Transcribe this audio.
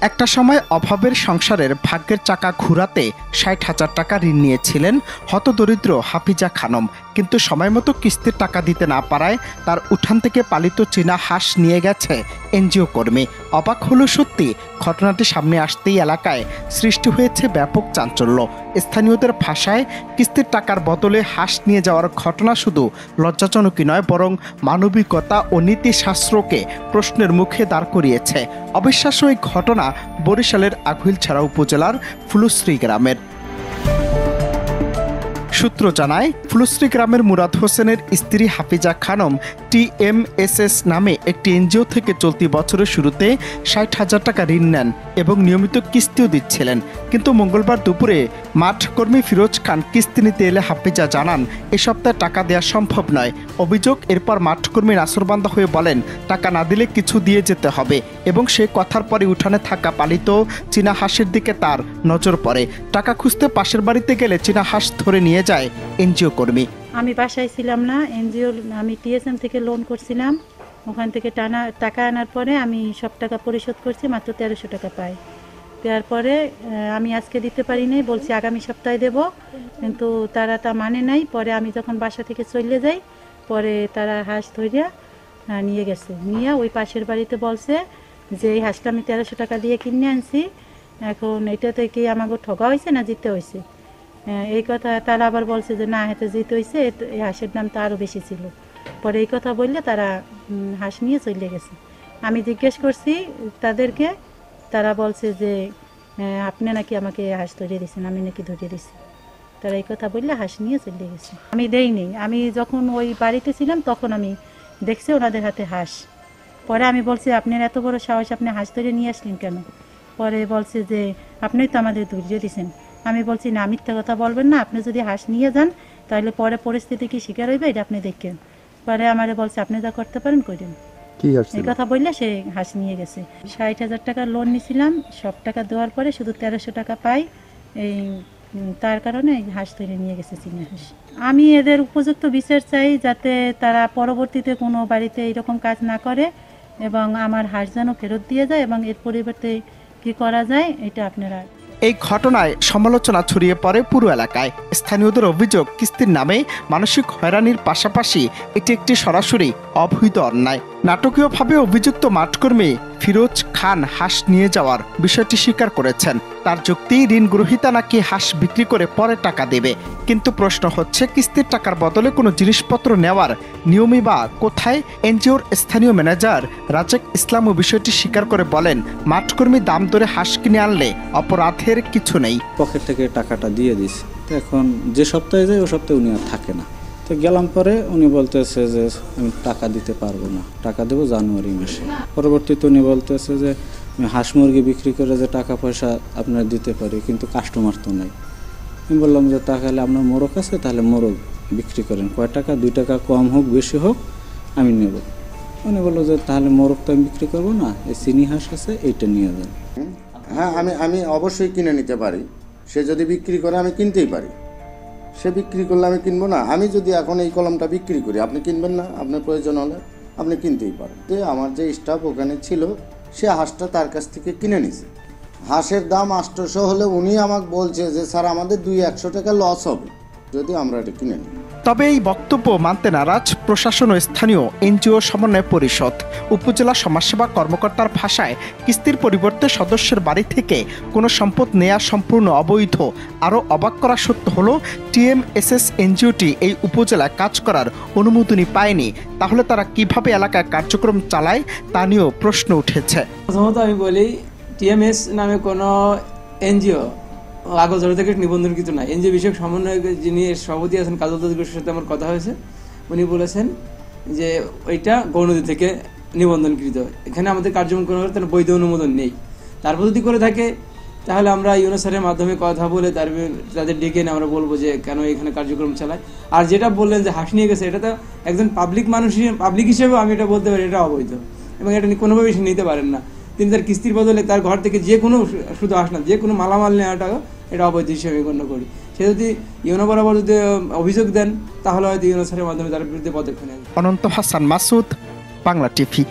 একটা সময় অভাবের সংসারের ভাগ্যের চাকা ঘুরাতে ৬০,০০০ টাকা ঋণ নিয়েছিলেন হতদরিদ্র হাফিজা খানম। কিন্তু সময়মতো কিস্তির টাকা দিতে না পারায় তার উঠান থেকে পালিত চীনা হাঁস নিয়ে গেছে এনজিও কর্মী। অবাক হলো সত্যি, ঘটনাটি সামনে আসতেই এলাকায় সৃষ্টি হয়েছে ব্যাপক চাঞ্চল্য। স্থানীয়দের ভাষায় কিস্তির টাকার বদলে হাঁস নিয়ে যাওয়ার ঘটনা শুধু লজ্জাজনকই নয়, বরং মানবিকতা ও নীতিশাস্ত্রকে প্রশ্নের মুখে দাঁড় করিয়েছে। অবিশ্বাস্য এই ঘটনা বরিশালের আঘইলছড়া উপজেলার ফুলশ্রী গ্রামের। সূত্র জানায়, ফুলশ্রী গ্রামের মুরাদ হোসেনের স্ত্রী হাফিজা খানম TMSS নামে একটি এনজিও থেকে চলতি বছরের শুরুতে ৬০,০০০ টাকা ঋণ নেন এবং নিয়মিত কিস্তিও দিচ্ছিলেন। কিন্তু মঙ্গলবার দুপুরে মাঠকর্মী ফিরোজ খান কিস্তি নিতে এলে হাফিজা জানান এ সপ্তাহে টাকা দেওয়া সম্ভব নয়। অভিযোগ, এরপর মাঠকর্মী নাসরবান্দা হয়ে বলেন টাকা না দিলে কিছু দিয়ে যেতে হবে এবং সে কথার পরে উঠানে থাকা পালিত চীনা হাঁসের দিকে তার নজর পড়ে। টাকা খুঁজতে পাশের বাড়িতে গেলে চীনা হাঁস ধরে নিয়ে যায় এনজিও কর্মী। আমি বাসায় ছিলাম না, এনজিও আমি TSM থেকে লোন করছিলাম। ওখান থেকে টাকা আনার পরে আমি সব টাকা পরিশোধ করছি, মাত্র ১৩০০ টাকা পাই। দেওয়ার পরে আমি আজকে দিতে পারি নাই, বলছি আগামী সপ্তাহে দেব, কিন্তু তারা তা মানে নাই। পরে আমি যখন বাসা থেকে চলে যাই, পরে তারা হাঁস ধরিয়া নিয়ে গেছে। নিয়ে ওই পাশের বাড়িতে বলছে যে এই হাঁসটা আমি ১৩০০ টাকা দিয়ে কিনে আনছি, এখন এটা থেকে আমাকে ঠকা হয়েছে না জিতে হয়েছে। এই কথা তারা আবার বলছে যে না, হেঁটে জিতে হয়েছে, এই হাঁসের দাম তো আরও বেশি ছিল। পরে এই কথা বললে তারা হাঁস নিয়ে চলে গেছে। আমি জিজ্ঞেস করছি তাদেরকে, তারা বলছে যে আপনি নাকি আমাকে হাঁস ধরিয়ে দিয়েছেন, আমি নাকি ধরিয়ে দিয়েছি। তারা এই কথা বললে হাঁস নিয়ে চলে গেছে। আমি দেইনি, আমি যখন ওই বাড়িতে ছিলাম তখন আমি দেখছি ওনাদের হাতে হাঁস। পরে আমি বলছি আপনার এত বড় সাহস, আপনি হাঁস ধরে নিয়ে আসলেন কেন? পরে বলছে যে আপনিই তো আমাদের ধৈর্য দিয়েছেন। আমি বলছি না, মিথ্যা কথা বলবেন না, আপনি যদি হাঁস নিয়ে যান তাহলে পরে পরিস্থিতি কি শিকার হইবে এটা আপনি দেখেন। পরে আমারে বলছে আপনি যা করতে পারেন করেন। এই কথা বললে সে হাঁস নিয়ে গেছে। ৬০,০০০ টাকা লোন নিয়েছিলাম, সব টাকা দেওয়ার পরে শুধু ১৩০০ টাকা পাই। এই তার কারণে হাঁস ধরে নিয়ে গেছে চীনা হাঁস। আমি এদের উপযুক্ত বিচার চাই, যাতে তারা পরবর্তীতে কোনো বাড়িতে এরকম কাজ না করে এবং আমার হাঁস যেন ফেরত দিয়ে যায় এবং এর পরিবর্তে কি করা যায় এটা আপনারা। এই ঘটনায় সমালোচনা ছড়িয়ে পড়ে পুরো এলাকায়। স্থানীয়দের অভিযোগ, কিস্তির নামে মানসিক হয়রানির পাশাপাশি এটি একটি সরাসরি অবৈধ অন্যায়। নাটকীয়ভাবে অভিযুক্ত মাঠকর্মী ফিরোজ খান হাঁস নিয়ে যাওয়ার বিষয়টি স্বীকার করেছেন। তার যুক্তি, ঋণ গ্রহীতা নাকি হাঁস বিক্রি করে পরে টাকা দেবে। কিন্তু প্রশ্ন হচ্ছে, কিস্তির টাকার বদলে কোনো জিনিসপত্র নেওয়ার নিয়মই বা কোথায়? এনজিওর স্থানীয় ম্যানেজার রাজেক ইসলাম ও বিষয়টি স্বীকার করে বলেন, মাঠকর্মী দাম ধরে হাঁস কিনে আনলে অপরাধের কিছু নেই। পকেট থেকে টাকাটা দিয়ে দিছে। এখন যে সপ্তাহে যায় ও সপ্তাহে উনি আর থাকে না। তো গেলাম, পরে উনি বলতেছে যে আমি টাকা দিতে পারবো না, টাকা দেবো জানুয়ারি মাসে। পরবর্তীতে উনি বলতেছে যে আমি হাঁস মুরগি বিক্রি করে যে টাকা পয়সা আপনার দিতে পারি, কিন্তু কাস্টমার তো নাই। আমি বললাম যে তাহলে আপনার মোরগ আছে, তাহলে মোরগ বিক্রি করেন, কয় টাকা, 2 টাকা কম হোক বেশি হোক আমি নেব। উনি বললো যে তাহলে মোরগ তো আমি বিক্রি করবো না, এই চিনি হাঁস আছে এইটা নিয়ে যান। হ্যাঁ, আমি অবশ্যই কিনে নিতে পারি। সে যদি বিক্রি করে আমি কিনতেই পারি। সে বিক্রি করলে আমি কিনবো না? আমি যদি এখন এই কলমটা বিক্রি করি, আপনি কিনবেন না? আপনার প্রয়োজন হলে আপনি কিনতেই পারেন। তো আমার যে স্টাফ ওখানে ছিল, সে হাঁসটা তার কাছ থেকে কিনে নিছে। হাঁসের দাম ৮০০ হলে উনি আমাকে বলছে যে স্যার আমাদের ২০০ টাকা লস হবে যদি আমরা এটা কিনে নিই। তবে এই বক্তব্য মানতে নারাজ প্রশাসন ও স্থানীয় এনজিও সমন্বয় পরিষদ। উপজেলা সমাজসেবা কর্মকর্তার ভাষায়, কিস্তির পরিবর্তে সদস্যের বাড়ি থেকে কোনো সম্পদ নেওয়া সম্পূর্ণ অবৈধ। আরও অবাক করা সত্য হলো, TMSS এনজিওটি এই উপজেলায় কাজ করার অনুমোদনই পায়নি। তাহলে তারা কিভাবে এলাকায় কার্যক্রম চালায় তা নিয়েও প্রশ্ন উঠেছে। প্রথমত আমি বলি, TMS নামে কোনো এনজিও আগরতলা থেকে নিবন্ধনকৃত না। এনজিও বিষয়ক সমন্বয়ক যিনি সভাপতি আছেন কাজল দাসের সাথে আমার কথা হয়েছে, উনি বলেছেন যে ওইটা গৌরনদী থেকে নিবন্ধনকৃত। এখানে আমাদের কার্যক্রম করার তার বৈধ অনুমোদন নেই। তারপর যদি করে থাকে তাহলে আমরা ইউনোসারের মাধ্যমে কথা বলে তাদের ডেকে এনে আমরা বলবো যে কেন এখানে কার্যক্রম চালায়। আর যেটা বললেন যে হাঁস নিয়ে গেছে, এটা তো একজন পাবলিক হিসেবে আমি এটা বলতে পারি এটা অবৈধ এবং এটা কোনোভাবেই সে নিতে পারেন না। তিনি তার কিস্তির বদলে তার ঘর থেকে যে কোনো, শুধু হাঁস না, যে কোনো মালামাল নেওয়াটাও এটা অবৈধ হিসেবে গণ্য করি। সে যদি ইউনো বরাবর যদি অভিযোগ দেন তাহলে হয়তো ইউনো স্যারের মাধ্যমে তার বিরুদ্ধে পদক্ষেপ নেন। অনন্ত হাসান মাসুদ, বাংলা টিভি।